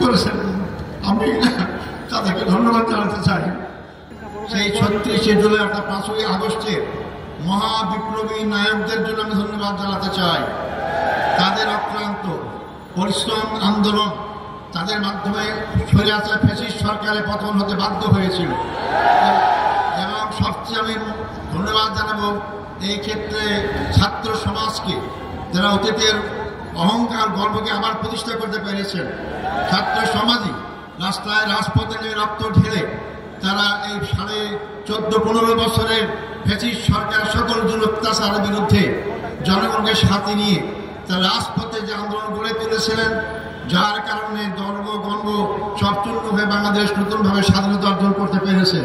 করেছেন, আমি তাদেরকে ধন্যবাদ জানাতে চাই। সেই 36শে জুলাই অর্থাৎ 5ই আগস্টের মহাবিপ্লবী নায়কদের জন্য আমি ধন্যবাদ জানাতে চাই। তাদের অক্লান্ত পরিশ্রম আন্দোলন, তাদের মাধ্যমে স্বৈরাচার ফ্যাসিস্ট সরকারের পতন হতে বাধ্য হয়েছিল। এবং সবচেয়ে আমি ধন্যবাদ জানাবো এই ক্ষেত্রে ছাত্র সমাজকে, যারা অতীতের অহংকার গর্বকে আবার প্রতিষ্ঠা করতে পেরেছেন। ছাত্র সমাজই রাস্তায় রাজপথে নিয়ে রক্ত ঢেলে তারা এই 14.5 বছরের ফ্যাসিস্ট সরকার সকল অত্যাচারের বিরুদ্ধে জনগণকে সাথে নিয়ে তারা রাজপথে যে আন্দোলন গড়ে তুলেছিলেন, যার কারণে গর্ব গর্ব সব চূর্ণ হয়ে বাংলাদেশ নতুনভাবে স্বাধীনতা অর্জন করতে পেরেছে।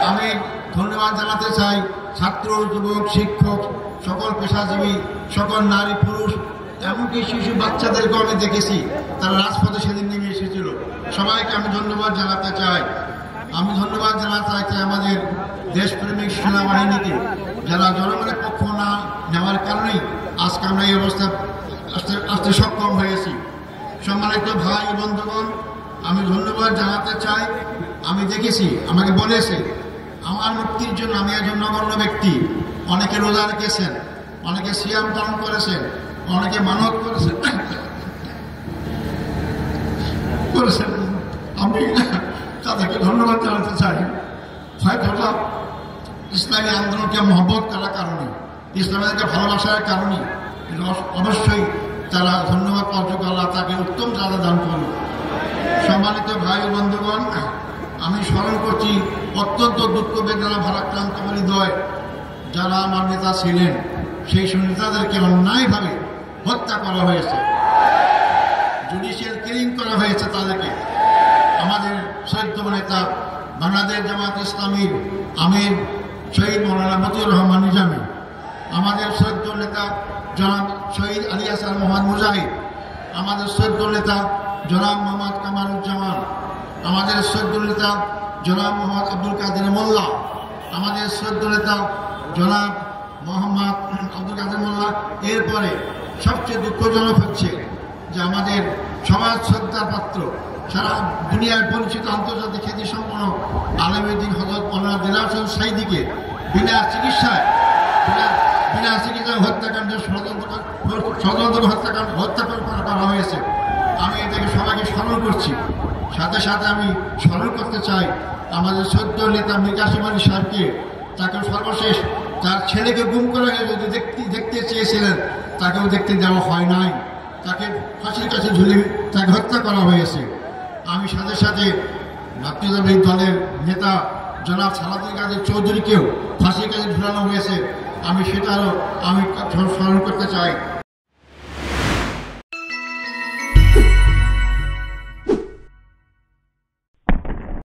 আমি ধন্যবাদ জানাতে চাই ছাত্র, যুবক, শিক্ষক, সকল পেশাজীবী, সকল নারী পুরুষ, এমনকি শিশু বাচ্চাদেরকেও আমি দেখেছি তারা রাজপথে সেদিন নেমে এসেছিল। সবাইকে আমি ধন্যবাদ জানাতে চাই। আমি ধন্যবাদ জানাতে চাই আমাদের দেশপ্রেমিক সেনাবাহিনীকে, যারা জনগণের পক্ষ না নেওয়ার কারণেই আজকে আমরা এই অবস্থা আসতে সক্ষম হয়েছি। সম্মানিত ভাই বন্ধুগণ, আমি ধন্যবাদ জানাতে চাই। আমি দেখেছি, আমাকে বলেছে আমার মুক্তির জন্য আমি একজন নগণ্য ব্যক্তি, অনেকে রোজা রেখেছেন, অনেকে সিয়াম পালন করেছেন, অনেকে মানত করেছেন। আমি তাদেরকে ধন্যবাদ জানাতে চাই। হয়তো ইসলামী আন্দোলনকে মহব্বত করার কারণে, ইসলামীকে ভালোবাসার কারণে অবশ্যই তারা ধন্যবাদ পাওয়ার আল্লাহ তাকে উত্তম চাঁদা দান করল। সম্মানিত ভাই ও বন্ধুগণ, আমি স্মরণ করছি অত্যন্ত দুঃখ বেদনা ভারাক্রান্ত হৃদয় যারা আমার নেতা ছিলেন, সেই সব নেতাদেরকে অন্যায়ভাবে হত্যা করা হয়েছে, জুডিশিয়াল কিলিং করা হয়েছে তাদেরকে। আমাদের শ্রদ্ধেয় নেতা বাংলাদেশ জামাত ইসলামীর আমির শহীদ মৌলানা মতিউর রহমান নিজামী, আমাদের শ্রদ্ধেয় নেতা জনাব শহীদ আলী হাসান মোহাম্মদ মুজাহিদ, আমাদের শ্রদ্ধেয় নেতা জনাব মোহাম্মদ কামারুজ্জামান, আমাদের শ্রদ্ধেয় নেতা জনাব মোহাম্মদ আব্দুল কাদের মোল্লা, আমাদের শ্রদ্ধেয় নেতা জনাব মোহাম্মদ আব্দুল কাদের মোল্লা। এরপরে সবচেয়ে দুঃখজনক হচ্ছে যে আমাদের সমাজ শ্রদ্ধার পাত্র, সারা দুনিয়ার পরিচিত আন্তর্জাতিক খ্যাতি সম্পন্ন আলেমুদ্দিন হযরত মাওলানা দিলওয়ার হোসেন সাঈদীকে বিনা চিকিৎসায় হত্যাকাণ্ডের ষড়যন্ত্র হত্যা করা হয়েছে। আমি এটাকে সবাইকে স্মরণ করছি। সাথে সাথে আমি স্মরণ করতে চাই আমাদের শ্রদ্ধেয় নেতা মীর কাসেম আলী সাহেবকে। তাকে সর্বশেষ তার ছেলেকে গুম করা হয়ে যদি দেখতে চেয়েছিলেন, তাকেও দেখতে দেওয়া হয় নাই, তাকে ফাঁসির কাছে ঝুলে তাকে হত্যা করা হয়েছে। আমি সাথে সাথে জাতীয়তাবাদী দলের নেতা জনাব সালাউদ্দিন কাদের চৌধুরীকেও ফাঁসির কাছে ঝুলানো হয়েছে। আমি সেটারও আমি স্মরণ করতে চাই।